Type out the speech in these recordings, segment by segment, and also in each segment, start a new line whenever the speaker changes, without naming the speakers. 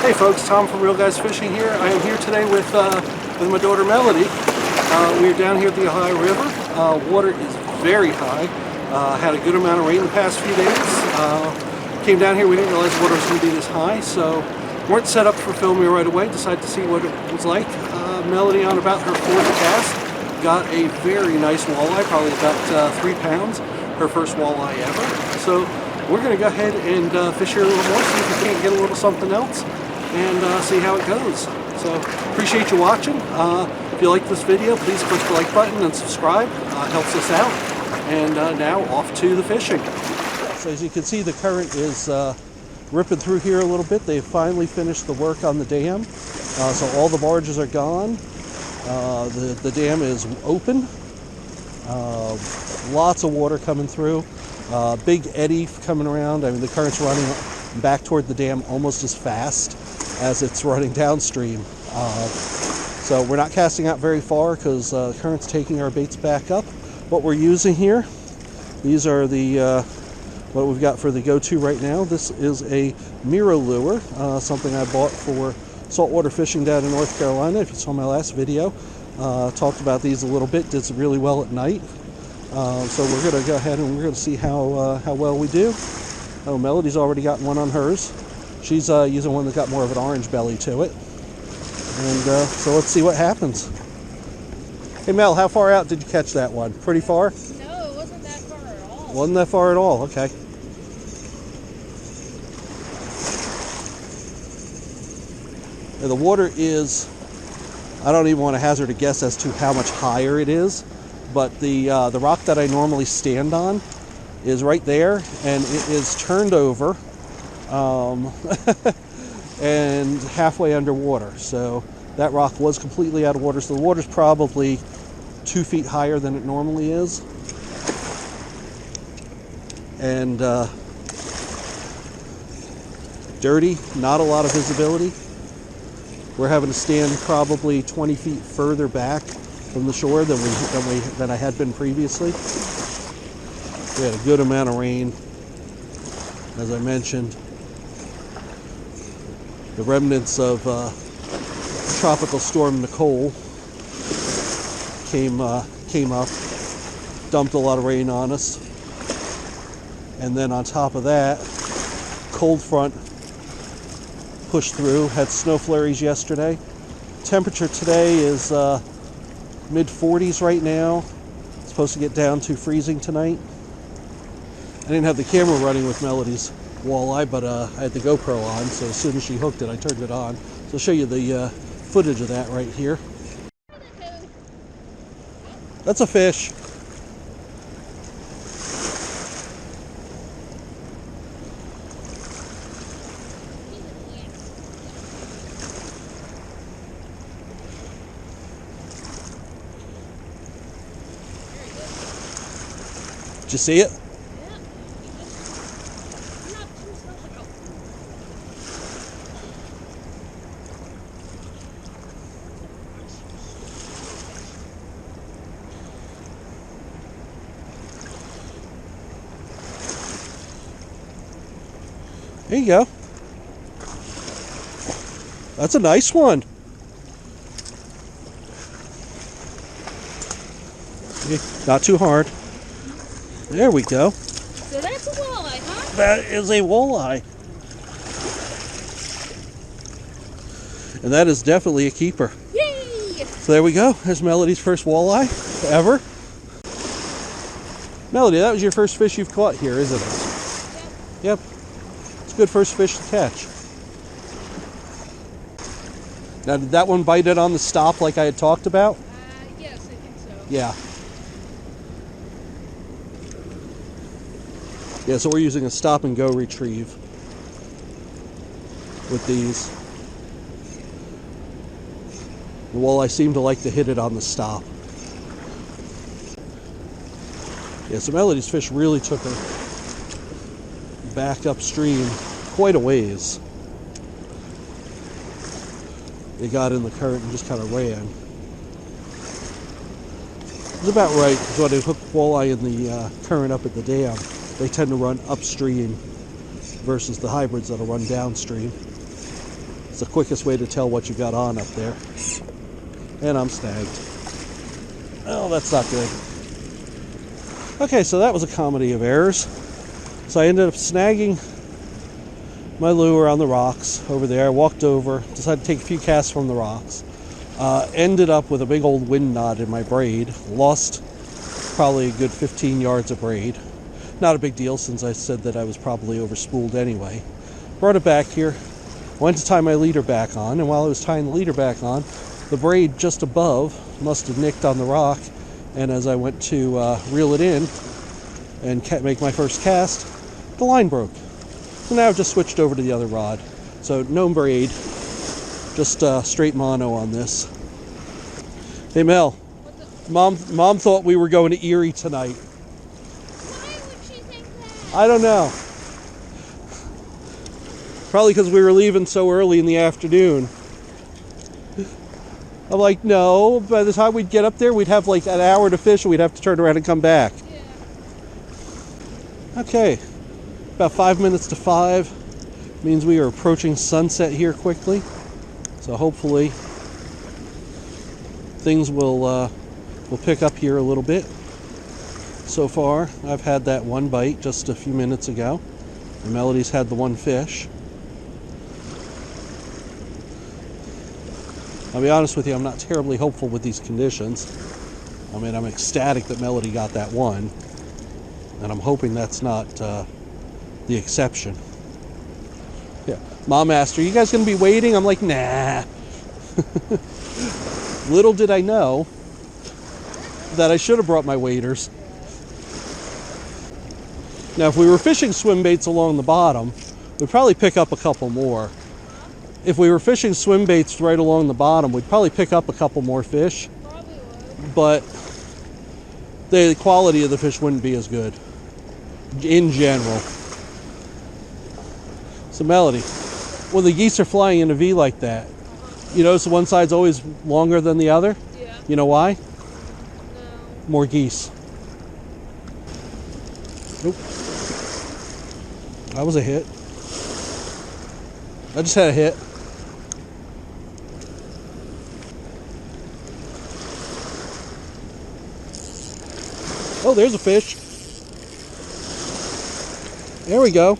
Hey folks, Tom from Real Guys Fishing here. I am here today with my daughter Melody. We are down here at the Ohio River. Water is very high. Had a good amount of rain the past few days. Came down here, we didn't realize the water was going to be this high, so weren't set up for filming right away. Decided to see what it was like. Melody, on about her fourth cast, got a very nice walleye, probably about 3 pounds. Her first walleye ever. So we're going to go ahead and fish here a little more, see if we can't get a little something else, and see how it goes. So appreciate you watching. If you like this video, please click the like button and subscribe. It helps us out. And now off to the fishing. So as you can see, the current is ripping through here a little bit. They've finally finished the work on the dam. So all the barges are gone. The dam is open. Lots of water coming through. Big eddy coming around. I mean, the current's running back toward the dam almost as fast as it's running downstream. So we're not casting out very far because the current's taking our baits back up. What we're using here, these are the what we've got for the go-to right now. This is a Miro lure, something I bought for saltwater fishing down in North Carolina. If you saw my last video, talked about these a little bit. Did really well at night. So we're going to go ahead and we're going to see how well we do. Oh, Melody's already got one on hers. She's using one that's got more of an orange belly to it. And so let's see what happens. Hey Mel, how far out did you catch that one? Pretty far?
No, it wasn't that far at all.
Wasn't that far at all, okay. Now, the water is, I don't even want to hazard a guess as to how much higher it is, but the rock that I normally stand on is right there, and it is turned over and halfway underwater. So that rock was completely out of water. So the water's probably 2 feet higher than it normally is. And dirty, not a lot of visibility. We're having to stand probably 20 feet further back from the shore than I had been previously. We had a good amount of rain, as I mentioned. The remnants of Tropical Storm Nicole came up, dumped a lot of rain on us, and then on top of that, cold front pushed through. Had snow flurries yesterday. Temperature today is mid-40s right now. It's supposed to get down to freezing tonight. I didn't have the camera running with Melody's walleye, but I had the GoPro on, so as soon as she hooked it, I turned it on. So I'll show you the footage of that right here. That's a fish. Did you see it? There you go. That's a nice one. Not too hard. There we go.
So that's a walleye, huh?
That is a walleye. And that is definitely a keeper.
Yay!
So there we go. There's Melody's first walleye ever. Melody, that was your first fish you've caught here, isn't it? Yep. It's a good first fish to catch. Now, did that one bite it on the stop like I had talked about?
Yes, I think so.
Yeah. Yeah, so we're using a stop and go retrieve with these. The walleye seem to like to hit it on the stop. Yeah, so Melody's fish really took her back upstream quite a ways. They got in the current and just kind of ran. It's about right, because when they hook walleye in the current up at the dam, they tend to run upstream versus the hybrids that'll run downstream. It's the quickest way to tell what you got on up there. And I'm snagged. Oh, that's not good. Okay, so that was a comedy of errors. So I ended up snagging my lure on the rocks over there. I walked over, decided to take a few casts from the rocks. Ended up with a big old wind knot in my braid. Lost probably a good 15 yards of braid. Not a big deal since I said that I was probably overspooled anyway. Brought it back here. Went to tie my leader back on, and while I was tying the leader back on, the braid just above must have nicked on the rock, and as I went to reel it in and make my first cast, the line broke. So now I've just switched over to the other rod. So no braid, just straight mono on this. Hey Mel, Mom thought we were going to Erie tonight.
Why would she think that?
I don't know. Probably because we were leaving so early in the afternoon. I'm like, no, by the time we'd get up there, we'd have like an hour to fish and we'd have to turn around and come back.
Yeah.
Okay, about 5 minutes to 5 means we are approaching sunset here quickly. So hopefully things will pick up here a little bit. So far, I've had that one bite just a few minutes ago. And Melody's had the one fish. I'll be honest with you, I'm not terribly hopeful with these conditions. I mean, I'm ecstatic that Melody got that one. And I'm hoping that's not the exception. Yeah. Mom asked, are you guys going to be waiting? I'm like, nah. Little did I know that I should have brought my waders. Now, if we were fishing swim baits along the bottom, we'd probably pick up a couple more. If we were fishing swim baits right along the bottom, we'd probably pick up a couple more fish.
Probably would.
But the quality of the fish wouldn't be as good in general. So Melody, when the geese are flying in a V like that, you notice one side's always longer than the other?
Yeah.
You know why?
No.
More geese. Nope. That was a hit. I just had a hit. Oh, there's a fish. There we go.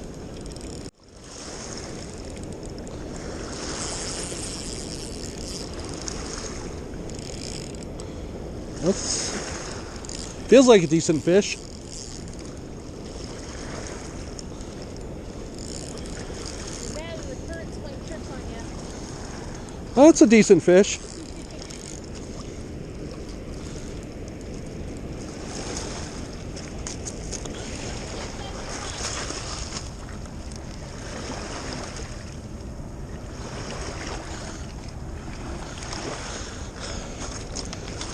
That's feels like a decent fish.
Bad the current's playing tricks on you.
Oh, that's a decent fish.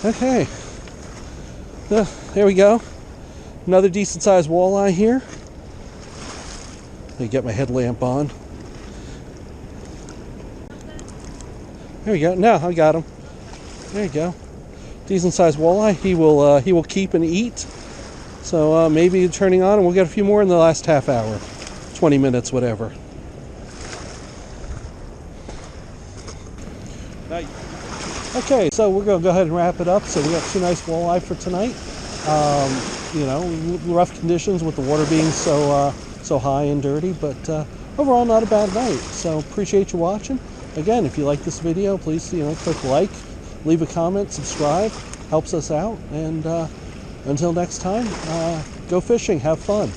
Okay, there we go. Another decent sized walleye here. Let me get my headlamp on. There we go. No, I got him. There you go. Decent sized walleye. He will keep and eat. So maybe turning on, and we'll get a few more in the last half hour, 20 minutes, whatever. Nice. Okay, so we're going to go ahead and wrap it up. So we got two nice walleye for tonight. You know, rough conditions with the water being so high and dirty, but overall not a bad night. So appreciate you watching. Again, if you like this video, please click like, leave a comment, subscribe, helps us out. And until next time, go fishing, have fun.